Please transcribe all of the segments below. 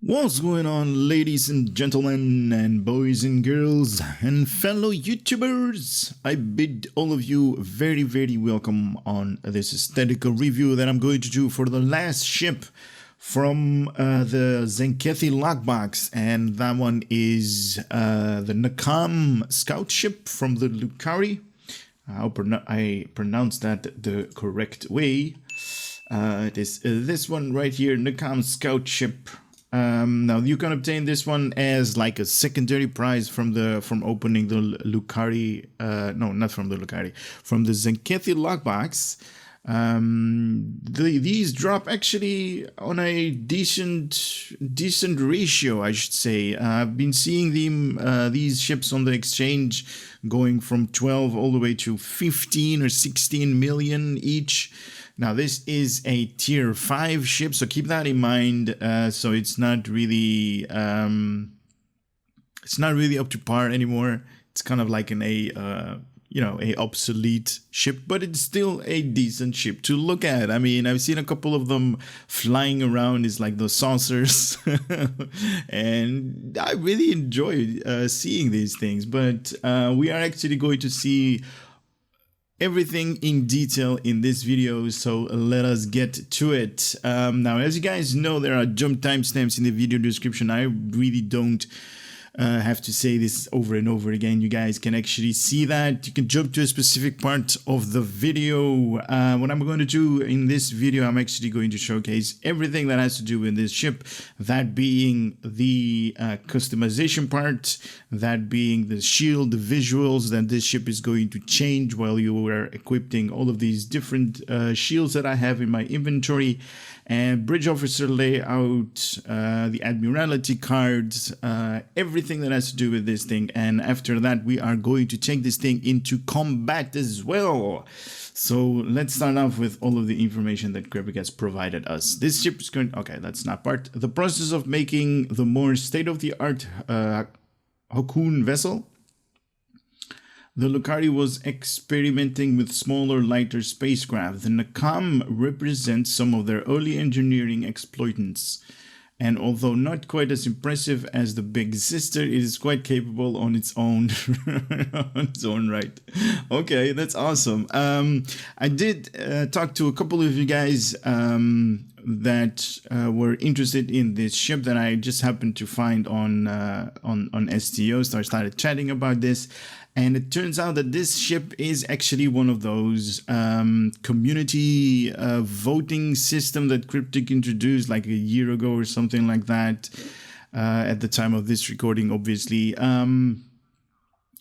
What's going on, ladies and gentlemen, and boys and girls, and fellow YouTubers? I bid all of you very, very welcome on this aesthetical review that I'm going to do for the last ship from the Tzenkethi LockBox, and that one is the N'kaam Scout Ship from the Lukari. I hope I pronounced that the correct way. It is this one right here, N'kaam Scout Ship. Now you can obtain this one as like a secondary prize from opening the Lukari, no, not from the Lukari, from the Tzenkethi lockbox. These drop actually on a decent ratio, I should say. I've been seeing these ships on the exchange going from 12 all the way to 15 or 16 million each. Now this is a tier 5 ship, so keep that in mind. So it's not really up to par anymore. It's kind of like a obsolete ship, but it's still a decent ship to look at. I mean, I've seen a couple of them flying around. It's like the saucers, and I really enjoy seeing these things. But we are actually going to see everything in detail in this video, so let us get to it. Now, as you guys know, there are jump timestamps in the video description. I really don't have to say this over and over again. You guys can actually see that. You can jump to a specific part of the video. What I'm going to do in this video, I'm actually going to showcase everything that has to do with this ship, that being the customization part, that being the shield, the visuals that this ship is going to change while you are equipping all of these different shields that I have in my inventory, and bridge officer layout, the Admiralty cards, everything that has to do with this thing. And after that, we are going to take this thing into combat as well. So let's start off with all of the information that Quebec has provided us. This ship is going, okay, that's not part. The process of making the more state-of-the-art Hakoon vessel. The Lukari was experimenting with smaller, lighter spacecraft. The N'kaam represents some of their early engineering exploits, and although not quite as impressive as the big sister, it is quite capable on its own right. Okay, that's awesome. I did talk to a couple of you guys that were interested in this ship that I just happened to find on STO, so I started chatting about this. And it turns out that this ship is actually one of those community voting system that Cryptic introduced like a year ago or something like that. At the time of this recording, obviously.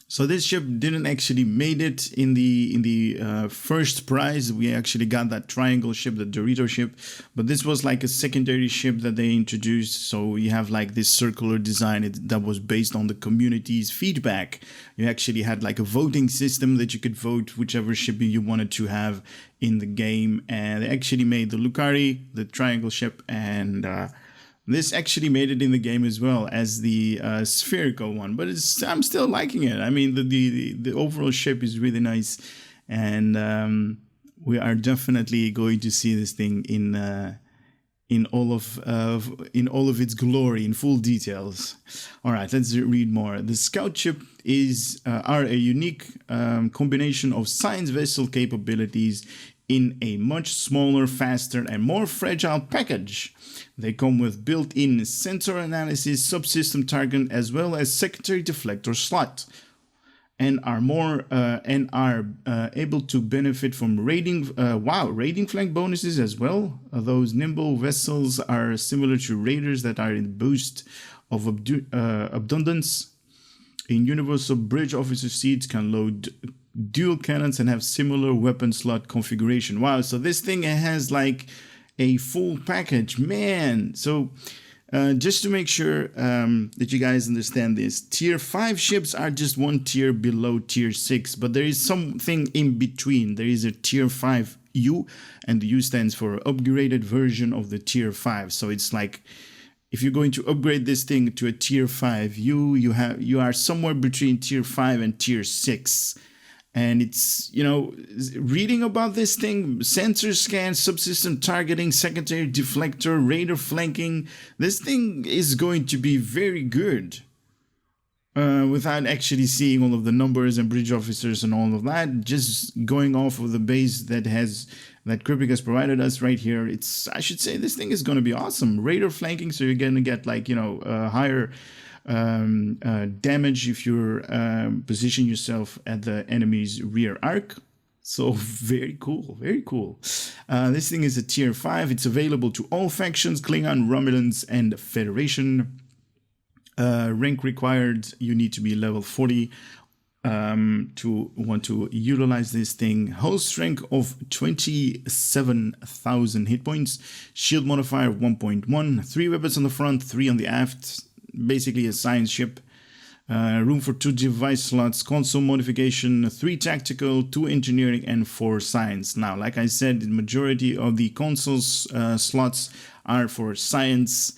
So this ship didn't actually made it in the first prize. We actually got that triangle ship, the Dorito ship, but this was like a secondary ship that they introduced. So you have like this circular design that was based on the community's feedback. You actually had like a voting system that you could vote whichever ship you wanted to have in the game, and they actually made the Lukari, the triangle ship, and this actually made it in the game as well as the spherical one, but I'm still liking it. I mean, the overall shape is really nice, and we are definitely going to see this thing in all of its glory, in full details. All right, let's read more. The Scout ship are a unique combination of science vessel capabilities in a much smaller, faster, and more fragile package. They come with built-in sensor analysis, subsystem target, as well as secondary deflector slot, and are able to benefit from raiding flank bonuses as well. Those nimble vessels are similar to raiders that are in boost of abundance. In universal bridge officer seats can load dual cannons and have similar weapon slot configuration. Wow, so this thing has like a full package, man. So just to make sure that you guys understand this, tier 5 ships are just one tier below tier 6, but there is something in between. There is a tier 5 U, and the U stands for upgraded version of the tier 5. So it's like, if you're going to upgrade this thing to a tier 5 U, you are somewhere between tier 5 and tier 6. And it's, you know, reading about this thing, sensor scan, subsystem targeting, secondary deflector, radar flanking. This thing is going to be very good. Without actually seeing all of the numbers and bridge officers and all of that, just going off of the base that Cryptic has provided us right here, I should say this thing is going to be awesome. Radar flanking, so you're going to get like, you know, higher damage if you position yourself at the enemy's rear arc. So very cool, very cool. This thing is a tier 5. It's available to all factions, Klingon, Romulans, and Federation. Rank required, you need to be level 40 to want to utilize this thing. Hull strength of 27,000 hit points. Shield modifier 1.1. 3 weapons on the front, 3 on the aft. Basically a science ship. Room for 2 device slots. Console modification, 3 tactical, 2 engineering, and 4 science. Now, like I said, the majority of the consoles slots are for science.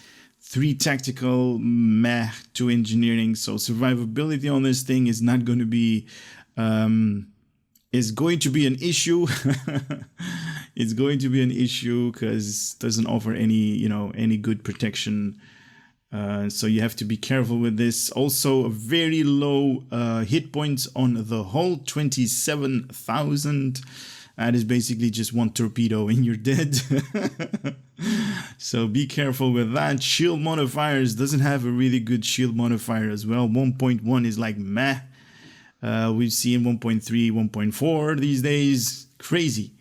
3 tactical, 2 engineering. So survivability on this thing is not going to be is going to be an issue. It's going to be an issue because it doesn't offer any good protection. So you have to be careful with this. Also, a very low hit points on the hull, 27,000. That is basically just 1 torpedo and you're dead. So be careful with that. Shield modifiers doesn't have a really good shield modifier as well. 1.1 is like meh. We've seen 1.3, 1.4 these days. Crazy.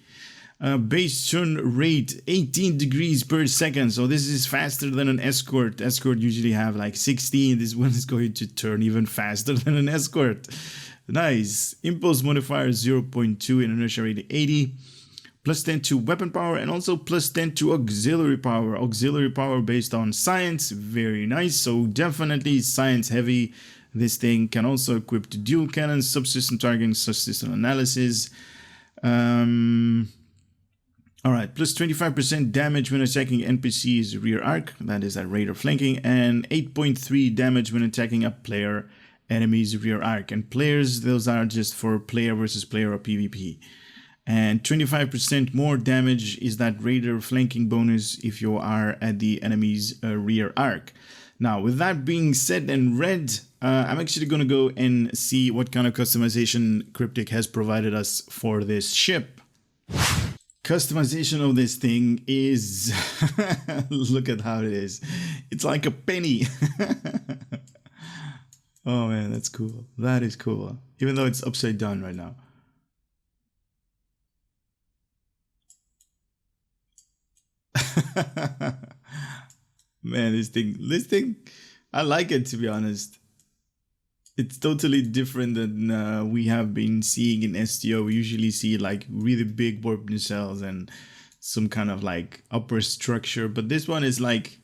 Base turn rate 18 degrees per second. So this is faster than an escort. Escort usually have like 16. This one is going to turn even faster than an escort. Nice. Impulse modifier 0.2 and inertia rate 80. Plus 10 to weapon power and also plus 10 to auxiliary power. Auxiliary power based on science. Very nice. So definitely science heavy. This thing can also equip to dual cannons, subsystem targeting, subsystem analysis. Alright, plus 25% damage when attacking NPC's rear arc. That is that radar flanking. And 8.3 damage when attacking a player enemy's rear arc. And players, those are just for player versus player or PvP. And 25% more damage is that radar flanking bonus if you are at the enemy's rear arc. Now, with that being said and read, I'm actually going to go and see what kind of customization Cryptic has provided us for this ship. Customization of this thing is... look at how it is. It's like a penny. Oh man, that's cool. That is cool. Even though it's upside down right now. Man, this thing, I like it, to be honest. It's totally different than we have been seeing in STO. We usually see like really big warp nacelles and some kind of like upper structure, but this one is like,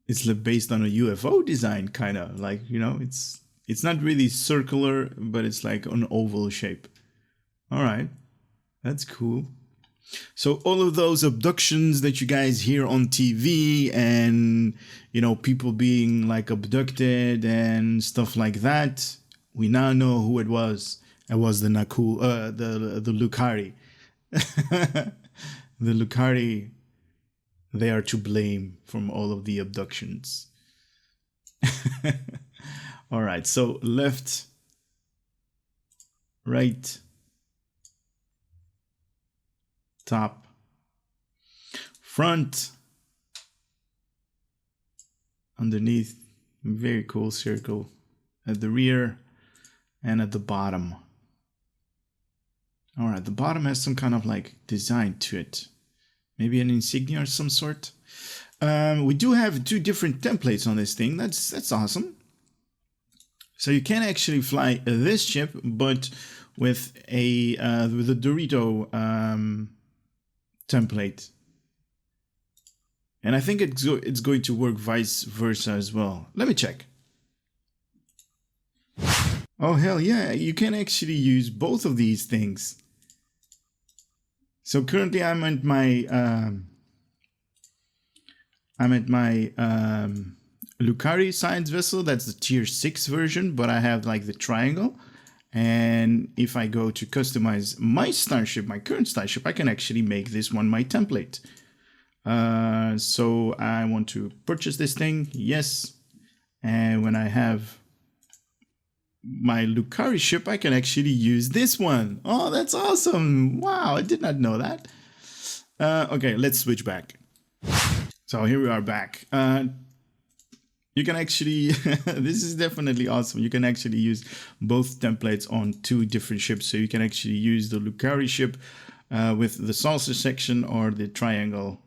it's based on a UFO design, kind of like, you know, it's not really circular, but it's like an oval shape. All right, that's cool. So all of those abductions that you guys hear on TV and, you know, people being like abducted and stuff like that, we now know who it was. It was the Lukari. The Lukari, they are to blame from all of the abductions. All right, so left, right, top, front, underneath, very cool circle, at the rear, and at the bottom. All right, the bottom has some kind of like design to it. Maybe an insignia or some sort. We do have 2 different templates on this thing. That's awesome. So you can actually fly this ship, but with a Dorito template. And I think it's going to work vice versa as well. Let me check. Oh hell yeah, you can actually use both of these things. So currently I'm at my Lukari science vessel. That's the tier 6 version, but I have like the triangle, And if I go to customize my starship, my current starship, I can actually make this one my template. So I want to purchase this thing. Yes. And when I have my Lukari ship, I can actually use this one. Oh, that's awesome. Wow, I did not know that. Okay, let's switch back. So here we are back. You can actually, this is definitely awesome. You can actually use both templates on 2 different ships. So you can actually use the Lukari ship with the saucer section or the triangle,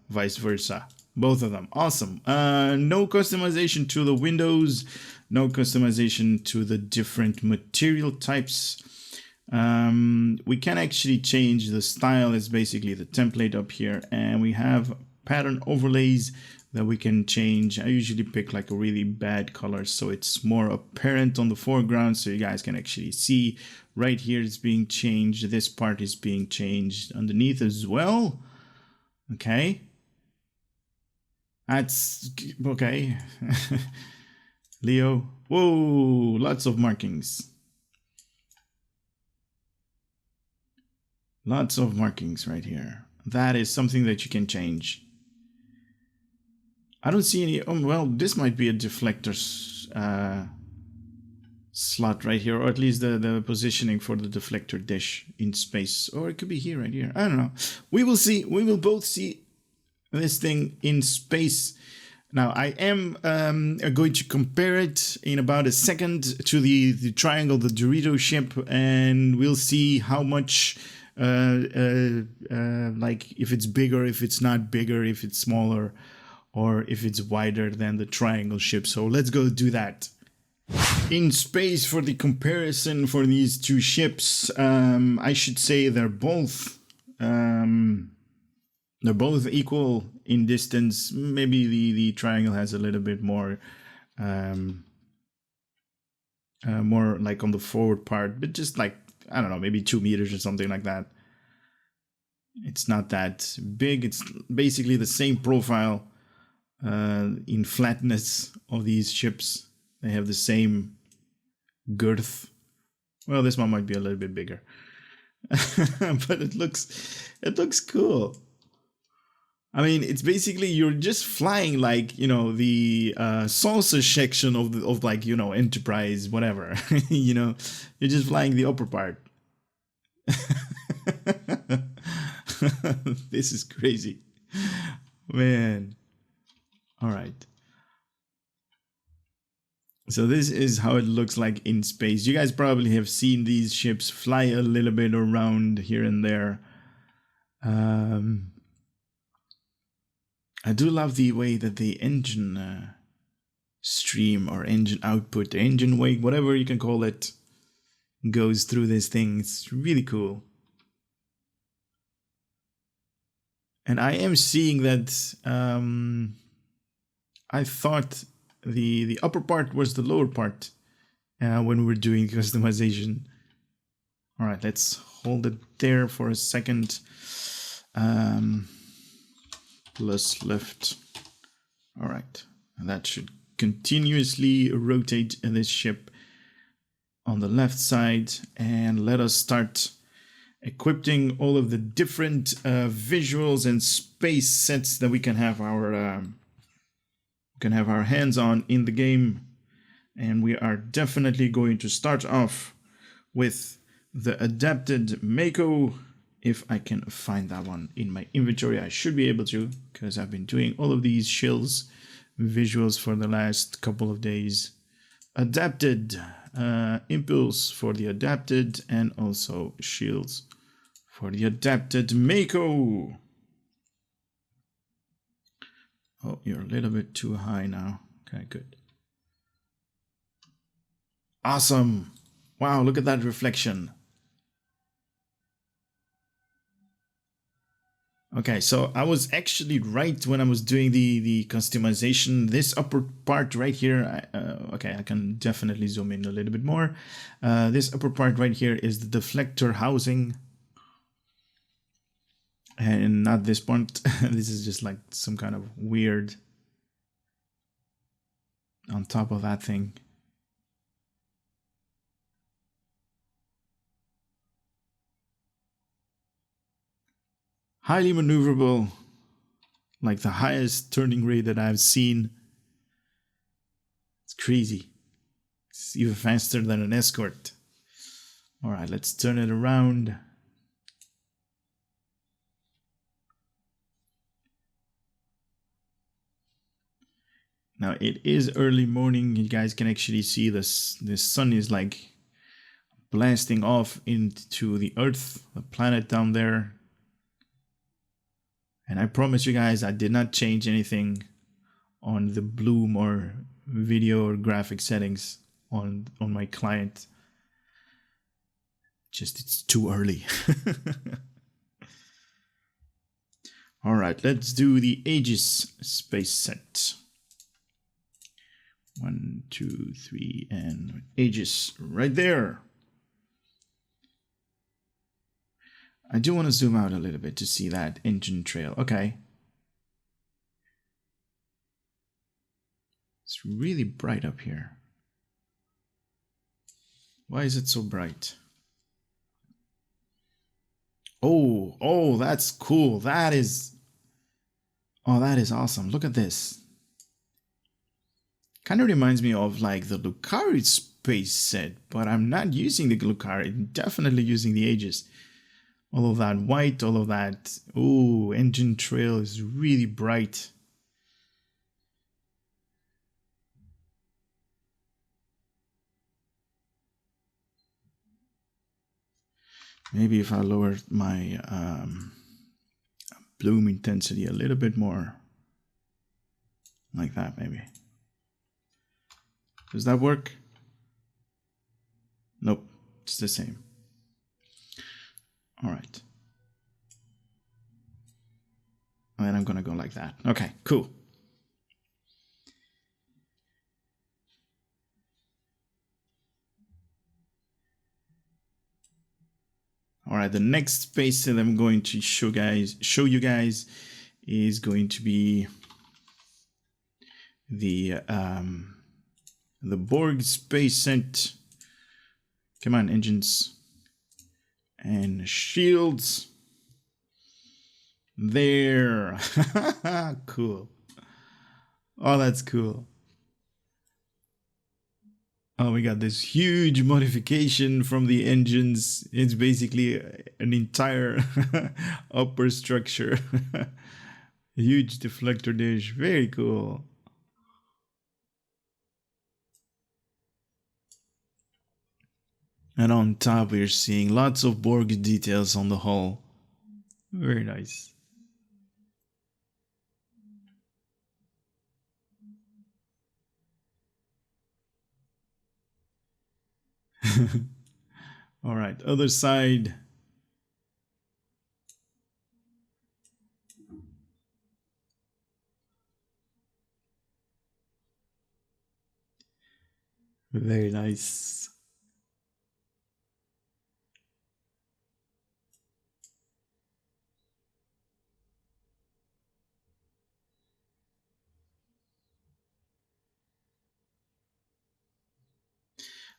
vice versa. Both of them. Awesome. No customization to the windows. No customization to the different material types. We can actually change the style. It's basically the template up here. And we have pattern overlays that we can change. I usually pick like a really bad color so it's more apparent on the foreground so you guys can actually see. Right here it's being changed. This part is being changed underneath as well. Okay. That's okay. Leo. Whoa, lots of markings. Lots of markings right here. That is something that you can change. I don't see any. Oh, well, this might be a deflector slot right here, or at least the positioning for the deflector dish in space. Or it could be here, right here. I don't know. We will see. We will both see this thing in space. Now, I am going to compare it in about a second to the triangle, the Dorito ship, and we'll see how much, like, if it's bigger, if it's not bigger, if it's smaller, or if it's wider than the triangle ship. So let's go do that. In space, for the comparison for these 2 ships, I should say they're both equal in distance. Maybe the triangle has a little bit more more like on the forward part, but just like, I don't know, maybe 2 meters or something like that. It's not that big. It's basically the same profile in flatness of these ships. They have the same girth. Well, this one might be a little bit bigger, but it looks cool. I mean, it's basically you're just flying like, you know, the saucer section of like, you know, Enterprise, whatever. You know, you're just flying the upper part. This is crazy, man. All right. So this is how it looks like in space. You guys probably have seen these ships fly a little bit around here and there. I do love the way that the engine stream or engine output, engine wake, whatever you can call it, goes through this thing. It's really cool. And I am seeing that I thought the upper part was the lower part when we're doing customization. All right, let's hold it there for a second. Plus left. All right, and that should continuously rotate this ship on the left side, and let us start equipping all of the different visuals and space sets that we can have our hands on in the game. And we are definitely going to start off with the adapted M.A.C.O. If I can find that one in my inventory, I should be able to, because I've been doing all of these shills visuals for the last couple of days. Adapted impulse for the adapted, and also shields for the adapted M.A.C.O. Oh, you're a little bit too high now. Okay, good. Awesome. Wow, look at that reflection. Okay, so I was actually right when I was doing the customization. This upper part right here, okay, I can definitely zoom in a little bit more. This upper part right here is the deflector housing. And not this part. This is just like some kind of weird on top of that thing. highly maneuverable, like the highest turning rate that I've seen. It's crazy. It's even faster than an escort. All right, let's turn it around. Now it is early morning. You guys can actually see this. The sun is like blasting off into the Earth, the planet down there. And I promise you guys, I did not change anything on the bloom or video or graphic settings on my client. Just it's too early. All right, let's do the Aegis space set. 1, 2, 3, and Aegis right there. I do want to zoom out a little bit to see that engine trail. Okay. It's really bright up here. Why is it so bright? Oh, that's cool. That is awesome. Look at this. Kind of reminds me of like the Lukari space set, but I'm not using the Lukari. I'm definitely using the Aegis. All of that white, all of that. Oh, engine trail is really bright. Maybe if I lower my bloom intensity a little bit more. Like that, maybe. Does that work? Nope, it's the same. All right. And then I'm gonna go like that. Okay, cool. All right, the next space that I'm going to show you guys is going to be the Borg space set. Come on, engines and shields. There. Cool. Oh, that's cool. Oh, we got this huge modification from the engines. It's basically an entire upper structure. Huge deflector dish. Very cool. And on top, we're seeing lots of Borg details on the hull. Very nice. All right, other side. Very nice.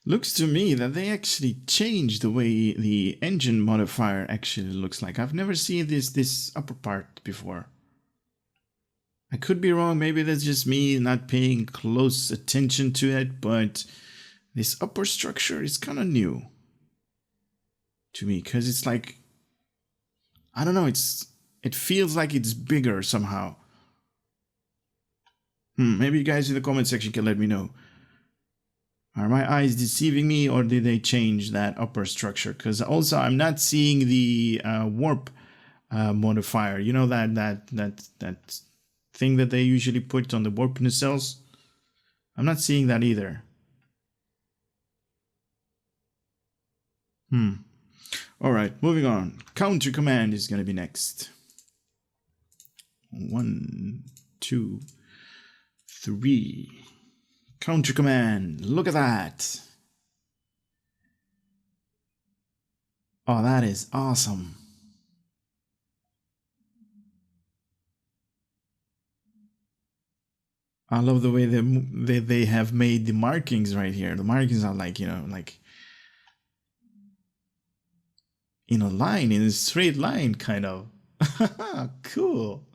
Looks to me that they actually changed the way the engine modifier actually looks like. I've never seen this upper part before. I could be wrong, maybe that's just me not paying close attention to it, but this upper structure is kind of new to me because it's like, I don't know, it feels like it's bigger somehow. Maybe you guys in the comment section can let me know. Are my eyes deceiving me, or did they change that upper structure? Because also I'm not seeing the warp modifier. You know that thing that they usually put on the warp nacelles? I'm not seeing that either. All right, moving on. Counter command is going to be next. 1, 2, 3. Counter command. Look at that. Oh, that is awesome. I love the way they have made the markings right here. The markings are like, you know, like in a line, in a straight line, kind of. Cool.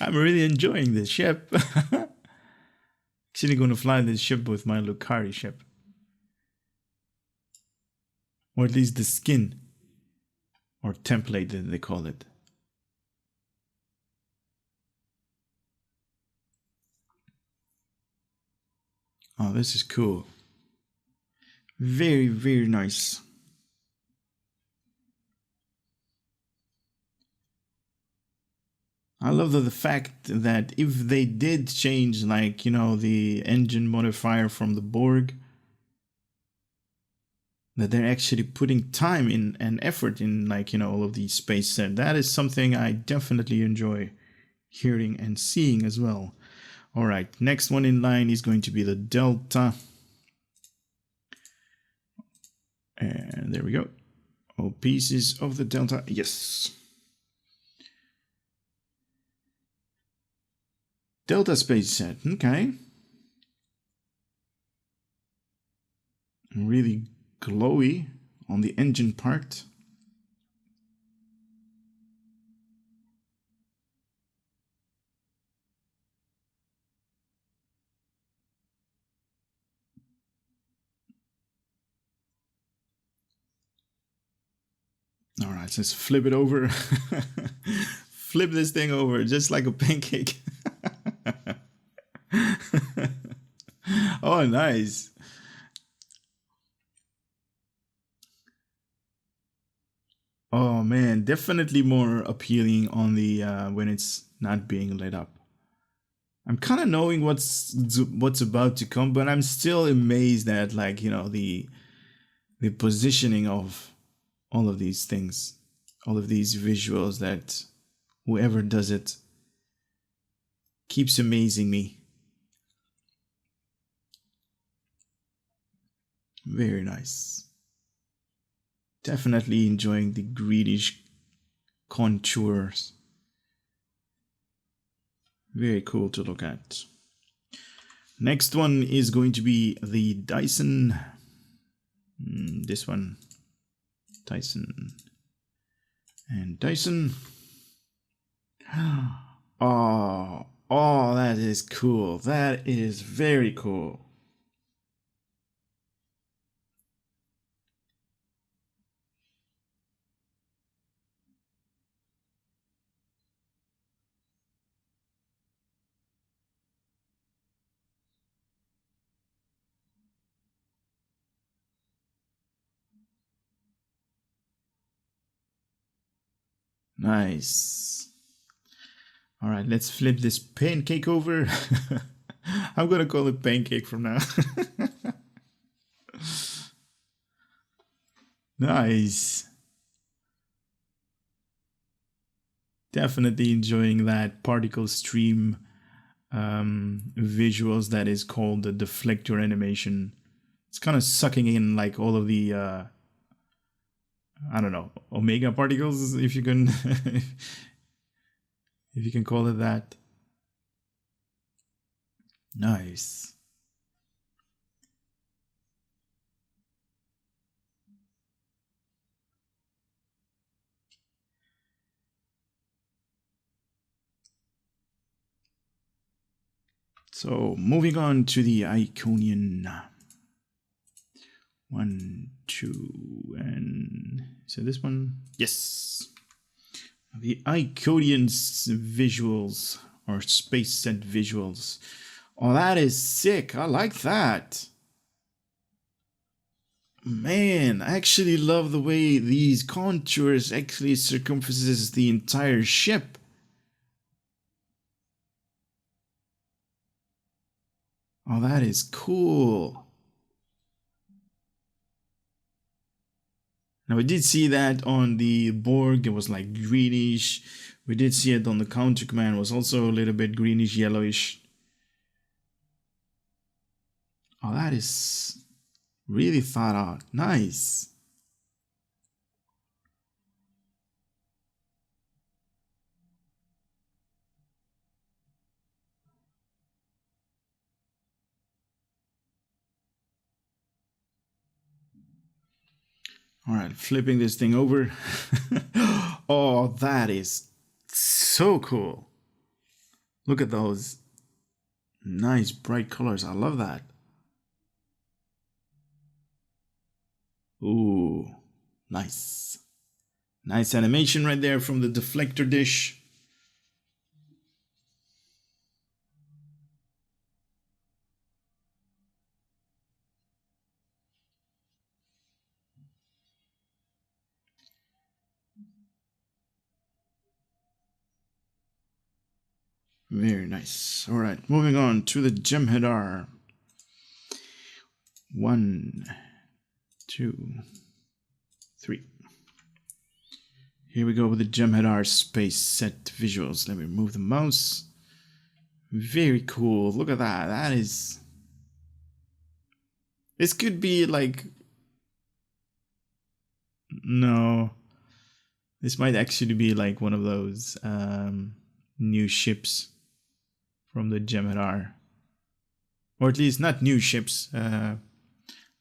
I'm really enjoying this ship. Actually going to fly this ship with my Lukari ship. Or at least the skin. Or template that they call it. Oh, this is cool. Very, very nice. I love the fact that if they did change, like, you know, the engine modifier from the Borg, that they're actually putting time in and effort in, like, you know, all of these space sets. That is something I definitely enjoy hearing and seeing as well. All right, next one in line is going to be the Delta. And there we go. All pieces of the Delta. Yes. Delta space set. Okay. Really glowy on the engine part. All right, let's flip it over. Flip this thing over just like a pancake. Oh, nice. Oh man, definitely more appealing on the when it's not being lit up. I'm kind of knowing what's about to come, but I'm still amazed at, like, you know, the positioning of all of these things, all of these visuals, that whoever does it keeps amazing me. Very nice. Definitely enjoying the greenish contours. Very cool to look at. Next one is going to be the Dyson. This one. Dyson. And Dyson. Oh, that is cool. That is very cool. Nice. All right, let's flip this pancake over. I'm gonna call it pancake from now. Nice. Definitely enjoying that particle stream visuals that is called the deflector animation. It's kind of sucking in, like, all of the I don't know, omega particles, if you can if you can call it that. Nice. So moving on to the Iconian. 1, 2, and so this one, yes. The Iconian's visuals, or space set visuals. Oh, that is sick. I like that. Man, I actually love the way these contours actually circumferences the entire ship. Oh, that is cool. Now, we did see that on the Borg, it was like greenish. We did see it on the Counter Command, it was also a little bit greenish, yellowish. Oh, that is really thought out. Nice. All right, flipping this thing over. Oh, that is so cool. Look at those nice bright colors. I love that. Ooh, nice. Nice animation right there from the deflector dish. Very nice. All right, moving on to the Jem'Hadar. 1, 2, 3. Here we go with the Jem'Hadar Space set visuals. Let me move the mouse. Very cool. Look at that. That is... This could be like... No. This might actually be like one of those new ships from the Jem'Hadar. Or at least not new ships.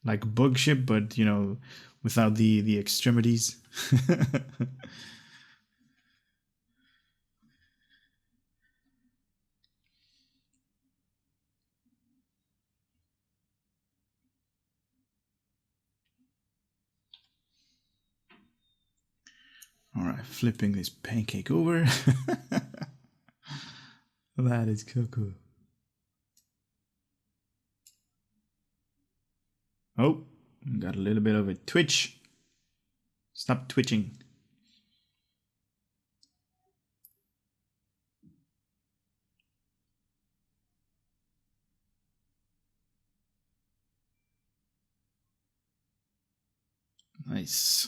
Like bug ship, but, you know, without the extremities. All right, flipping this pancake over. That is so cool. Oh, got a little bit of a twitch. Stop twitching. Nice.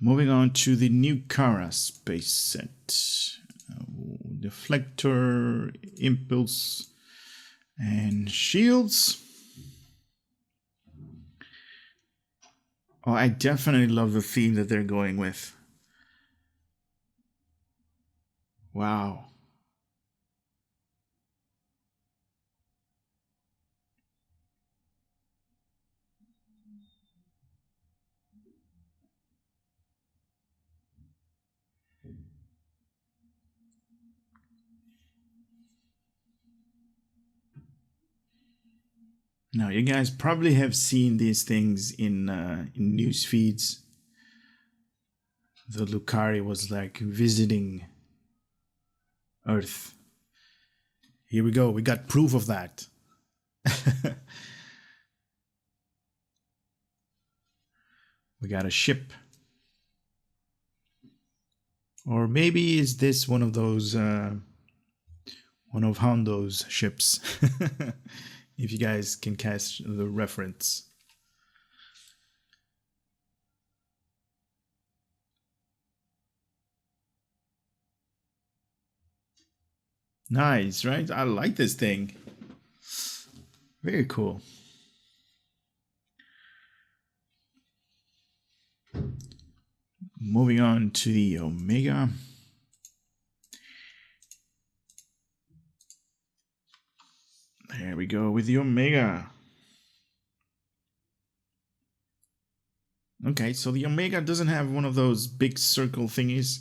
Moving on to the Nukara space set. Deflector, impulse, and shields. Oh, I definitely love the theme that they're going with. Wow. Now, you guys probably have seen these things in news feeds. The Lukari was like visiting Earth. Here we go. We got proof of that. We got a ship. Or maybe is this one of those, one of Hondo's ships? If you guys can catch the reference. Nice, right? I like this thing. Very cool. Moving on to the Omega. There we go with the Omega. Okay, so the Omega doesn't have one of those big circle thingies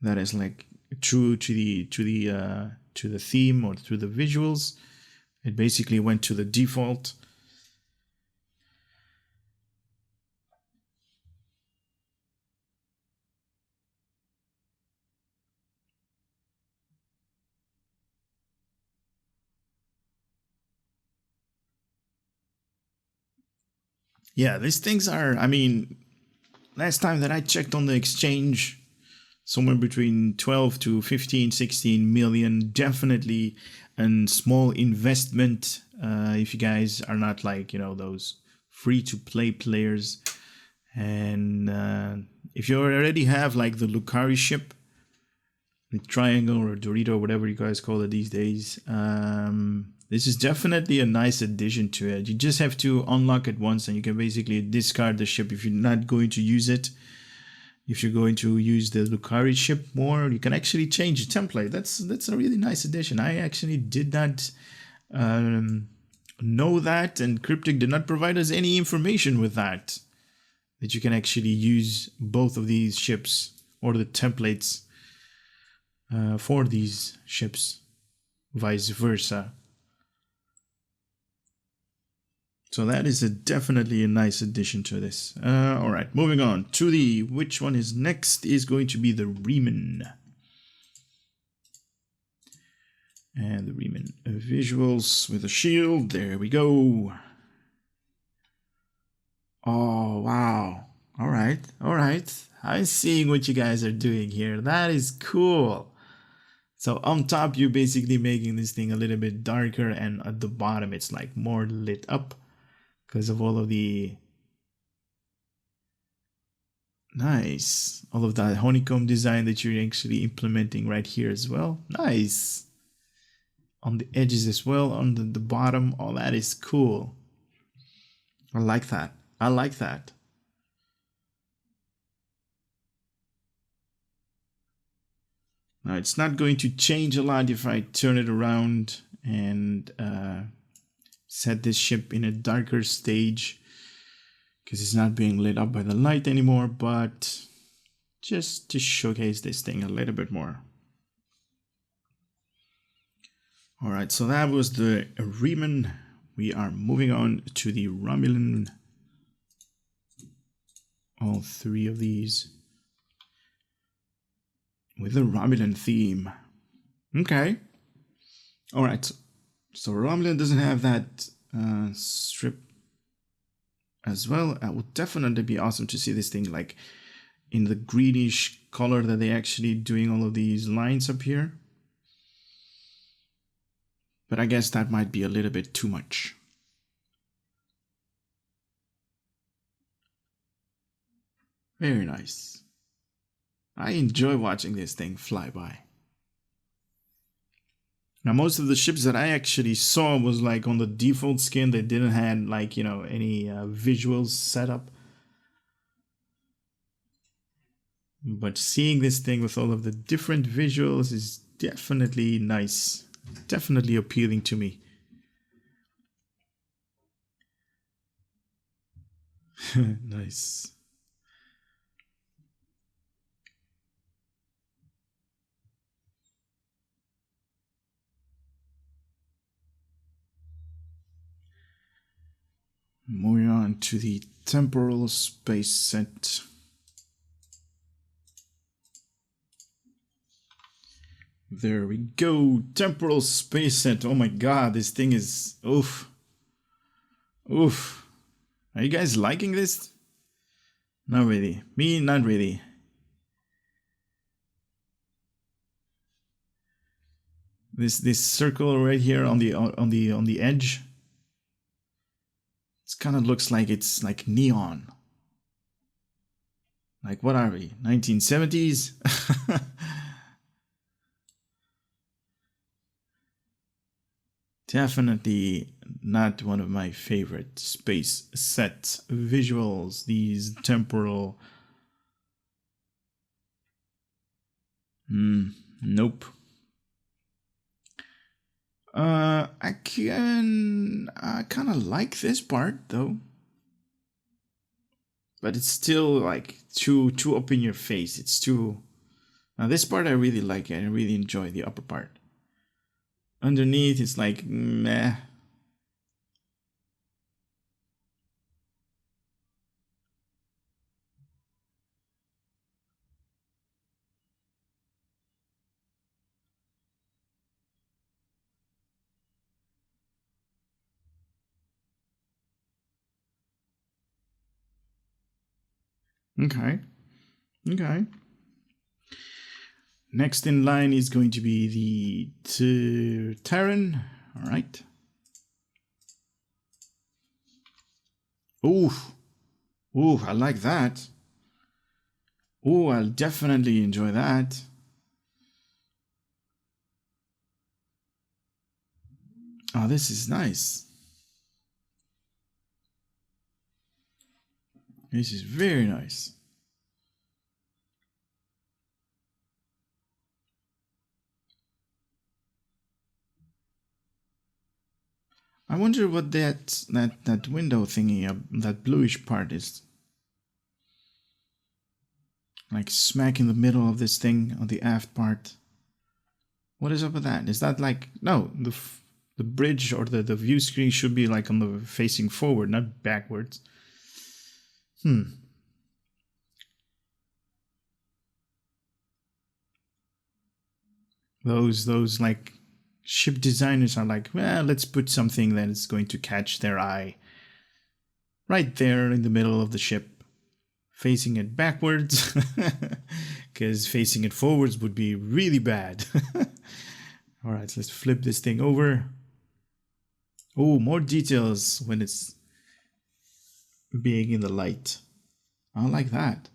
that is like true to the theme or to the visuals. It basically went to the default. Yeah, these things are, I mean, last time that I checked on the exchange, somewhere between 12 to 15, 16 million, definitely a small investment if you guys are not like, you know, those free-to-play players. And if you already have like the Lukari ship, the Triangle or Dorito, whatever you guys call it these days, this is definitely a nice addition to it. You just have to unlock it once and you can basically discard the ship if you're not going to use it. If you're going to use the Lukari ship more, you can actually change the template. That's a really nice addition. I actually did not know that, and Cryptic did not provide us any information with that. that you can actually use both of these ships or the templates for these ships, vice versa. So that is definitely a nice addition to this. All right, moving on to which one is next is going to be the Reman. And the Reman visuals with a shield. There we go. Oh, wow. All right. All right. I'm seeing what you guys are doing here. That is cool. So on top, you're basically making this thing a little bit darker, and at the bottom, it's like more lit up because of all of the nice, all of that honeycomb design that you're actually implementing right here as well. Nice. On the edges as well, on the bottom. Oh, that is cool. I like that. I like that. Now, it's not going to change a lot if I turn it around and set this ship in a darker stage, because it's not being lit up by the light anymore, but just to showcase this thing a little bit more. All right, so that was the Reman. We are moving on to the Romulan. All three of these with the Romulan theme. Okay. All right. So Romulan doesn't have that strip as well. It would definitely be awesome to see this thing like in the greenish color that they actually doing all of these lines up here. But I guess that might be a little bit too much. Very nice. I enjoy watching this thing fly by. Now, most of the ships that I actually saw was like on the default skin. They didn't have like, you know, any visuals set up. But seeing this thing with all of the different visuals is definitely nice. Definitely appealing to me. Nice. Moving on to the Temporal Space set. There we go. Temporal Space set. Oh my god, this thing is... Oof. Oof. Are you guys liking this? Not really. Me, not really. This circle right here on the edge. It kind of looks like it's like neon. Like, what are we? 1970s? Definitely not one of my favorite space set visuals. These temporal. Nope. I kind of like this part though, but it's still like too up in your face. It's too. Now this part I really like it. I really enjoy the upper part. Underneath it's like meh. Okay. Okay. Next in line is going to be the Terran. All right. Ooh. Ooh, I like that. Ooh, I'll definitely enjoy that. Oh, this is nice. This is very nice. I wonder what that window thingy, that bluish part is. Like smack in the middle of this thing on the aft part. What is up with that? Is that like... No, the bridge or the view screen should be like on the facing forward, not backwards. Those like ship designers are like, well, let's put something that is going to catch their eye right there in the middle of the ship, facing it backwards, because facing it forwards would be really bad. All right, so let's flip this thing over. Oh, more details when it's being in the light. I like that.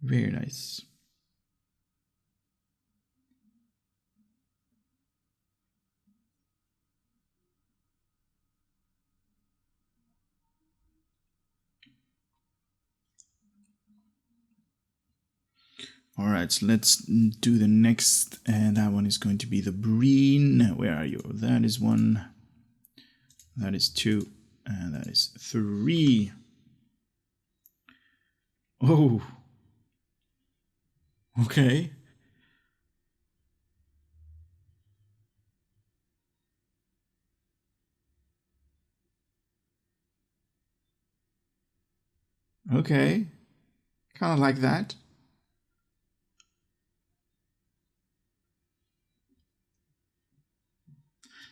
Very nice. All right, so let's do the next, and that one is going to be the Breen. Where are you? That is 1, that is 2, and that is 3. Oh, okay. Okay, kind of like that.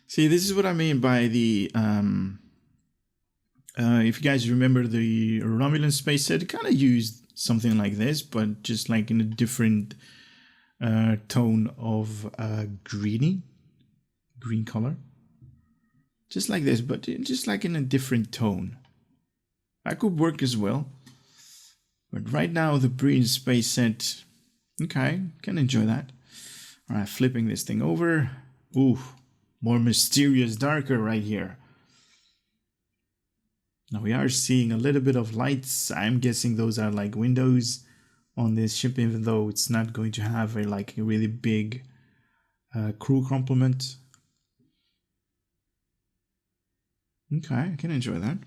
See, this is what I mean by the, if you guys remember the Romulan space set, it kind of used something like this, but just like in a different tone of green color. Just like this, but just like in a different tone. That could work as well. But right now, the Breen space set, okay, can enjoy that. All right, flipping this thing over. Ooh, more mysterious, darker right here. Now we are seeing a little bit of lights. I'm guessing those are like windows on this ship, even though it's not going to have a like a really big crew complement. Okay, I can enjoy that.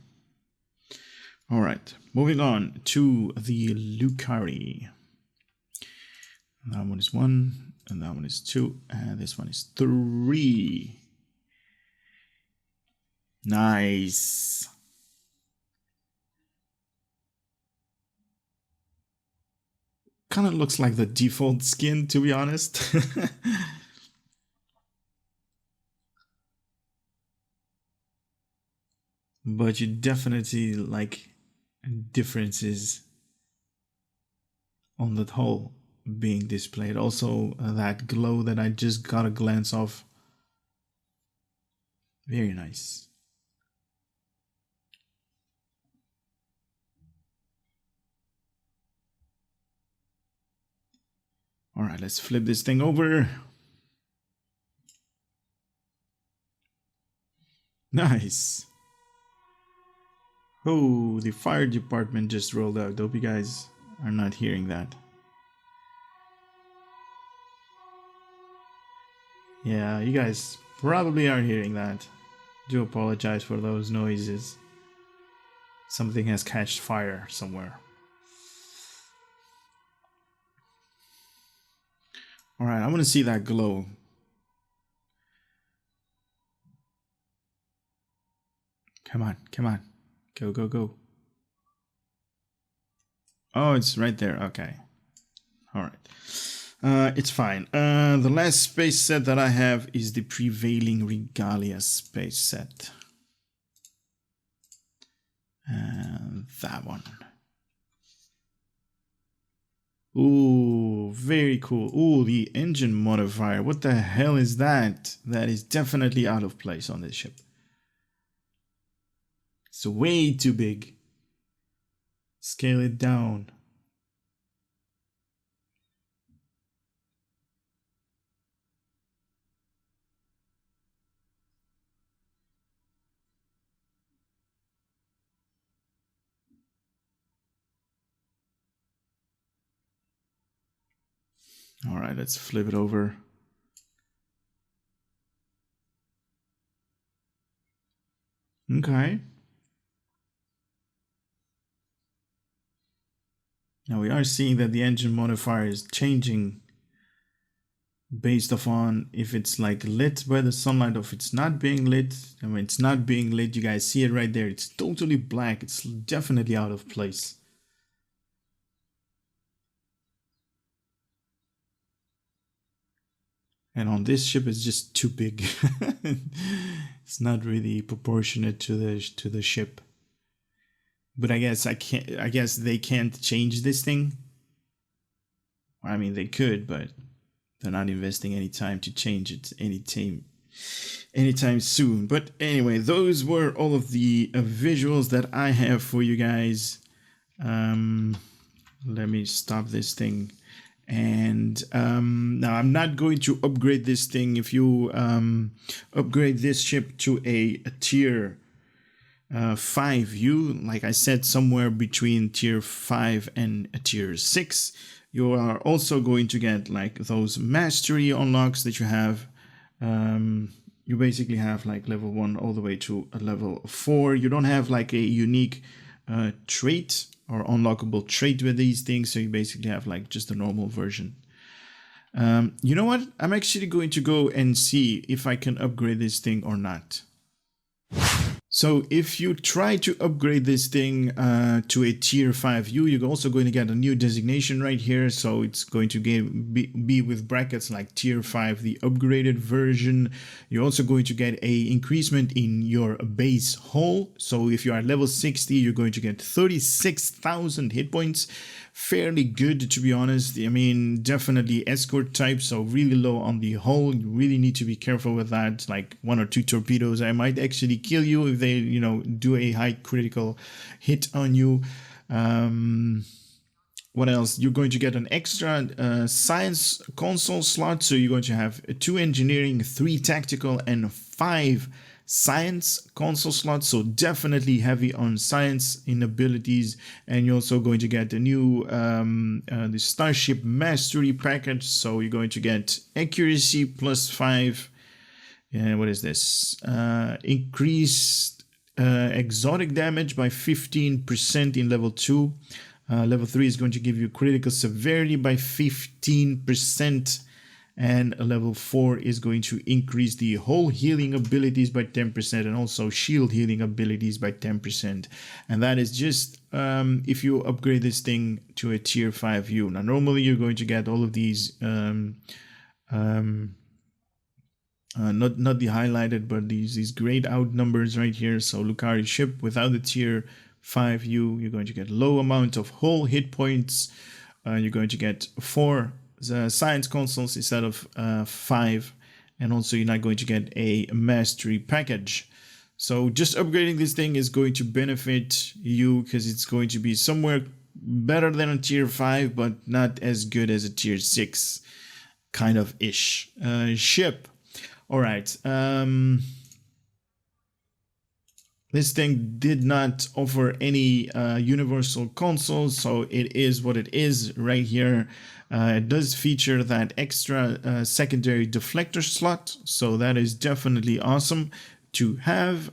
All right, moving on to the Lukari. That one is 1, and that one is 2, and this one is 3. Nice. Kind of looks like the default skin, to be honest. But you definitely like differences on the whole being displayed. Also, that glow that I just got a glance of. Very nice. All right, let's flip this thing over. Nice. Oh, the fire department just rolled out. Hope you guys are not hearing that. Yeah, you guys probably are hearing that. Do apologize for those noises. Something has catched fire somewhere. All right, I want to see that glow. Come on, come on. Go, go, go. Oh, it's right there. Okay. All right. It's fine. The last space set that I have is the Prevailing Regalia space set. And that one. Ooh, very cool. Ooh, the engine modifier. What the hell is that? That is definitely out of place on this ship. It's way too big. Scale it down. All right, let's flip it over. Okay. Now we are seeing that the engine modifier is changing based upon if it's like lit by the sunlight or if it's not being lit. And when it's not being lit, you guys see it right there. It's totally black. It's definitely out of place. And on this ship, it's just too big. It's not really proportionate to the ship. But I guess they can't change this thing. I mean, they could, but they're not investing any time to change it anytime soon. But anyway, those were all of the visuals that I have for you guys. Let me stop this thing. And now I'm not going to upgrade this thing. If you upgrade this ship to a tier 5U, like I said, somewhere between tier 5 and a tier 6, you are also going to get like those mastery unlocks that you have. You basically have like level 1 all the way to a level 4. You don't have like a unique trait or unlockable trait with these things, so you basically have like just a normal version. You know what? I'm actually going to go and see if I can upgrade this thing or not. So if you try to upgrade this thing to a tier 5U, you're also going to get a new designation right here. So it's going to be with brackets like tier 5, the upgraded version. You're also going to get a increasement in your base hull. So if you are level 60, you're going to get 36,000 hit points. Fairly good, to be honest. I mean, definitely escort type, so really low on the hull. You really need to be careful with that. Like 1 or 2 torpedoes, I might actually kill you if they, you know, do a high critical hit on you. What else? You're going to get an extra science console slot, so you're going to have 2 engineering, 3 tactical, and 5 science console slots, so definitely heavy on science in abilities. And you're also going to get the new the Starship mastery package, so you're going to get accuracy plus 5. And what is this? Increased exotic damage by 15% in level 2. Level 3 is going to give you critical severity by 15%. And a level 4 is going to increase the whole healing abilities by 10% and also shield healing abilities by 10%. And that is just if you upgrade this thing to a tier 5U. Now, normally you're going to get all of these, not the highlighted, but these grayed out numbers right here. So Lukari ship without the tier 5U, you're going to get low amount of whole hit points. You're going to get 4 science consoles instead of 5, and also you're not going to get a mastery package. So just upgrading this thing is going to benefit you because it's going to be somewhere better than a tier 5, but not as good as a tier 6 kind of ish ship. All right. This thing did not offer any universal console, so it is what it is right here. It does feature that extra secondary deflector slot, so that is definitely awesome to have.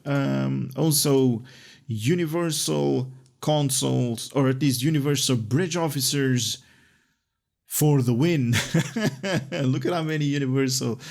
Also, universal consoles, or at least universal bridge officers for the win. Look at how many universal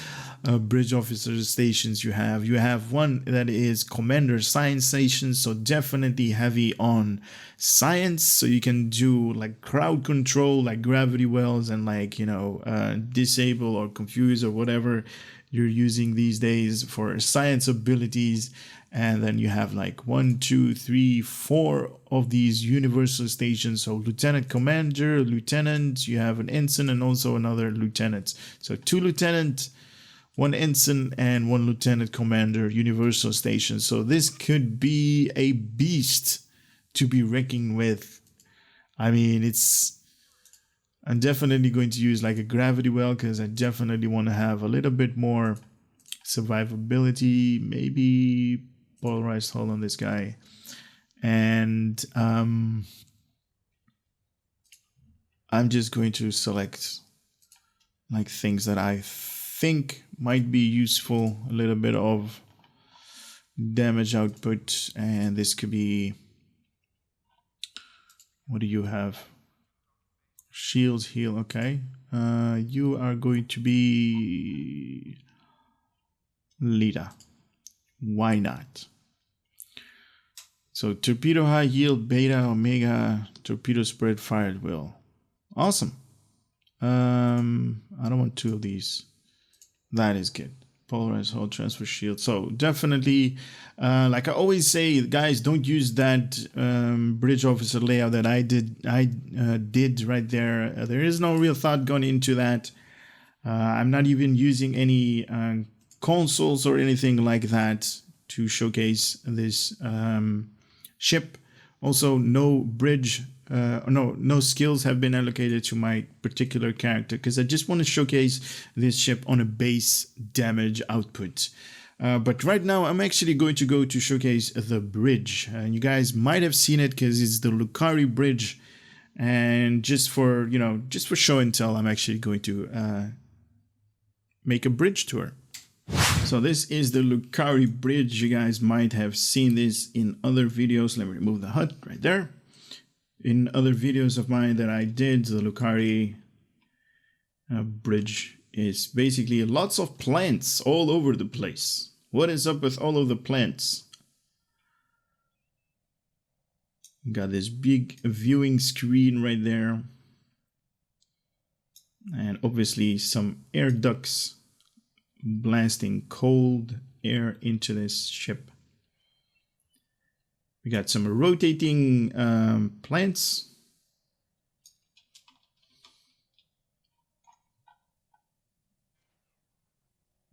bridge officer stations you have. You have one that is commander science station, so definitely heavy on science, so you can do like crowd control, like gravity wells, and like, you know, disable or confuse or whatever you're using these days for science abilities. And then you have like 1, 2, 3, 4 of these universal stations. So lieutenant commander, lieutenant, you have an ensign, and also another lieutenant. So 2 lieutenant, 1 ensign, and 1 lieutenant commander universal station. So this could be a beast to be reckoned with. I mean, I'm definitely going to use like a gravity well because I definitely want to have a little bit more survivability, maybe polarized hull on this guy. And I'm just going to select like things that I think might be useful. A little bit of damage output, and this could be, what do you have? Shields heal, okay. You are going to be leader. Why not? So torpedo high yield, beta, omega, torpedo spread, fire at will. Awesome. I don't want two of these. That is good. Polarized hull, transfer shield. So definitely, like I always say, guys, don't use that bridge officer layout that I did. Did right there. There is no real thought going into that. I'm not even using any consoles or anything like that to showcase this ship. Also, no bridge. No skills have been allocated to my particular character because I just want to showcase this ship on a base damage output. But right now I'm actually going to go to showcase the bridge. And you guys might have seen it because it's the Lukari bridge. And just for, just for show and tell, I'm actually going to make a bridge tour. So this is the Lukari bridge. You guys might have seen this in other videos. Let me remove the HUD right there. In other videos of mine that I did, the Lukari bridge is basically lots of plants all over the place. What is up with all of the plants? Got this big viewing screen right there. And obviously some air ducts blasting cold air into this ship. We got some rotating plants.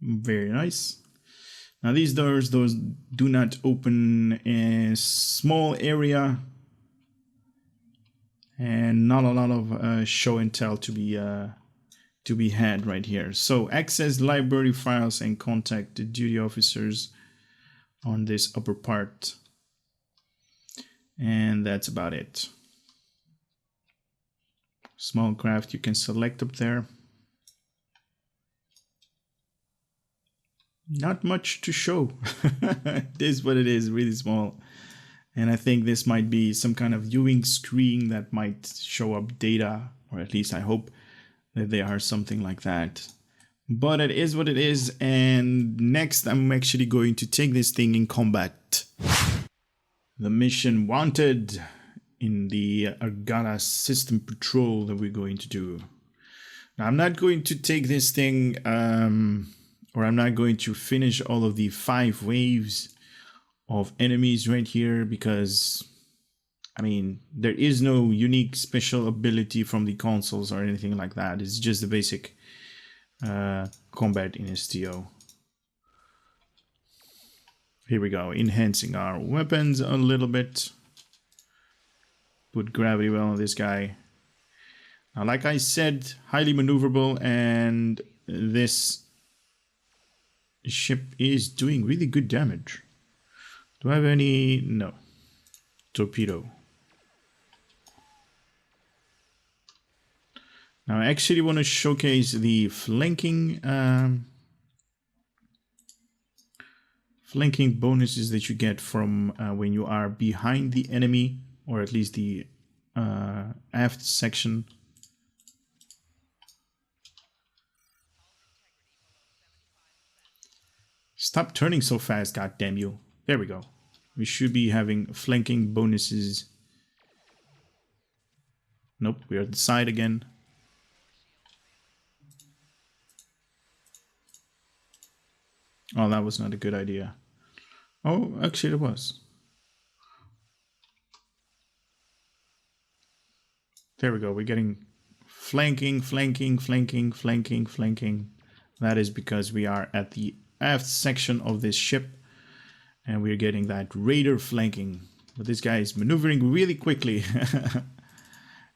Very nice. Now these doors, those do not open in a small area. And not a lot of show and tell to be had right here. So access library files and contact the duty officers on this upper part. And that's about it. Small craft you can select up there. Not much to show. It is what it is, really small. And I think this might be some kind of viewing screen that might show up data, or at least I hope that they are something like that. But it is what it is, and next I'm actually going to take this thing in combat. The mission wanted in the Argala system patrol that we're going to do. Now I'm not going to take this thing, or I'm not going to finish all of the 5 waves of enemies right here because, I mean, there is no unique special ability from the consoles or anything like that. It's just the basic combat in STO. Here we go, enhancing our weapons a little bit. Put gravity well on this guy. Now, like I said, highly maneuverable, and this ship is doing really good damage. Do I have any? No. Torpedo. Now I actually want to showcase the flanking flanking bonuses that you get from when you are behind the enemy, or at least the aft section. Stop turning so fast, god damn you. There we go. We should be having flanking bonuses. Nope, we're at the side again. Oh, that was not a good idea. Oh, actually it was. There we go. We're getting flanking. That is because we are at the aft section of this ship. And we're getting that raider flanking. But this guy is maneuvering really quickly.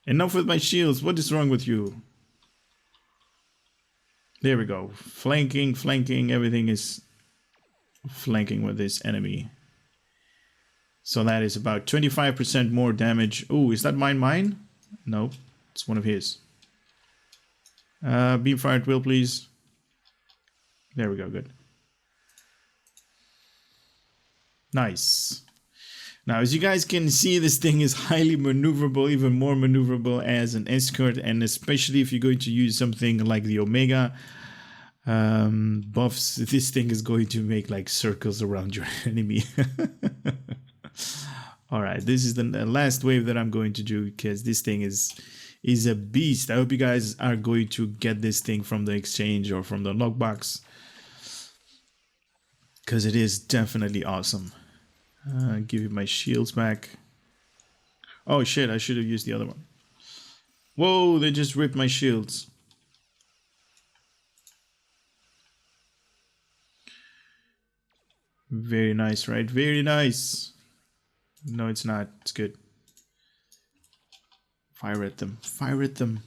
Enough with my shields. What is wrong with you? There we go. Flanking. Everything is flanking with this enemy. So that is about 25% more damage. Oh, is that mine? No, it's one of his. Beam fire at will, please. There we go, good. Nice. Now, as you guys can see, this thing is highly maneuverable, even more maneuverable as an escort, and especially if you're going to use something like the Omega buffs, this thing is going to make like circles around your enemy. All right, this is the last wave that I'm going to do because this thing is a beast. I hope you guys are going to get this thing from the exchange or from the LockBox, because it is definitely awesome. Give you my shields back. Oh shit, I should have used the other one. Whoa, they just ripped my shields. Very nice, right? Very nice. No, it's not. It's good. Fire at them. Fire at them.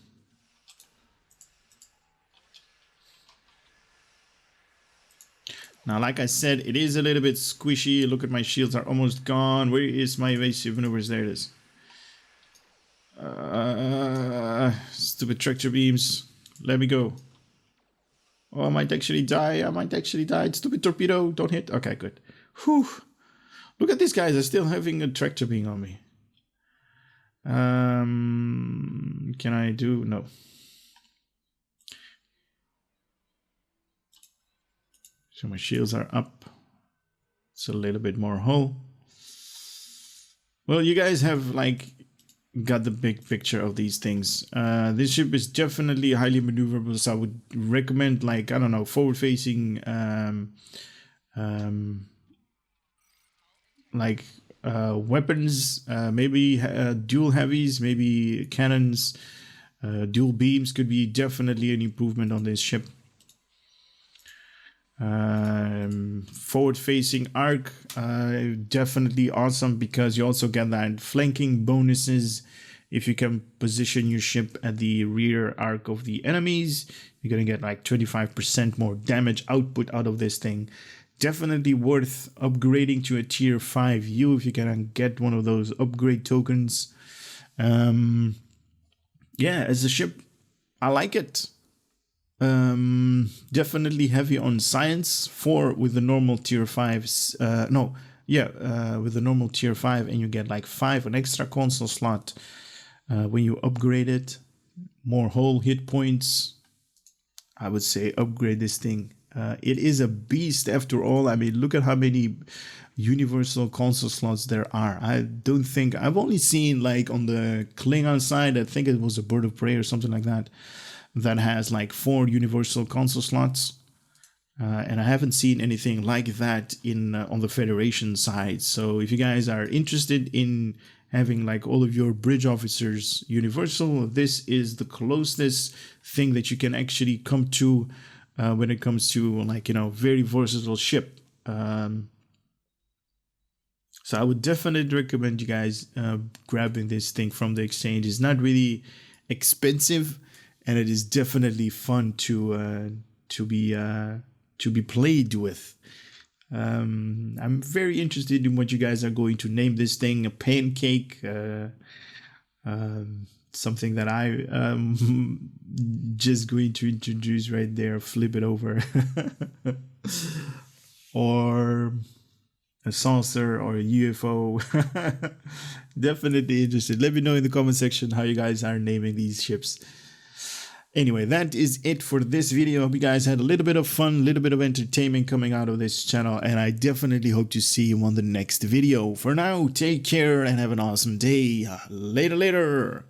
Now, like I said, it is a little bit squishy. Look at my shields are almost gone. Where is my evasive maneuvers? There it is. Stupid tractor beams. Let me go. Oh, I might actually die. I might actually die. Stupid torpedo. Don't hit. Okay, good. Whew. Look at these guys. They're still having a tractor beam on me. Can I do? No. So my shields are up. It's a little bit more hull. Well, you guys have like got the big picture of these things. This ship is definitely highly maneuverable, so I would recommend, like, I don't know, forward-facing weapons, maybe dual heavies, maybe cannons, dual beams could be definitely an improvement on this ship. Forward-facing arc, definitely awesome, because you also get that flanking bonuses. If you can position your ship at the rear arc of the enemies, you're gonna get like 25% more damage output out of this thing. Definitely worth upgrading to a tier 5U if you can get one of those upgrade tokens. Yeah, as a ship, I like it. Definitely heavy on science. 4 with the normal tier 5s. With the normal tier 5, and you get like 5 an extra console slot when you upgrade it. More hull hit points. I would say upgrade this thing. It is a beast after all. I mean, look at how many universal console slots there are. I don't think I've only seen, like, on the Klingon side, I think it was a Bird of Prey or something like that, that has like 4 universal console slots, and I haven't seen anything like that in on the Federation side. So if you guys are interested in having like all of your bridge officers universal, this is the closest thing that you can actually come to when it comes to, like, you know, very versatile ship. So I would definitely recommend you guys grabbing this thing from the exchange. It's not really expensive, and it is definitely fun to be played with. I'm very interested in what you guys are going to name this thing. A pancake, something that I just going to introduce right there. Flip it over, or a saucer, or a UFO. Definitely interested. Let me know in the comment section how you guys are naming these ships. Anyway, that is it for this video. I hope you guys had a little bit of fun, a little bit of entertainment coming out of this channel, and I definitely hope to see you on the next video. For now, take care and have an awesome day. Later.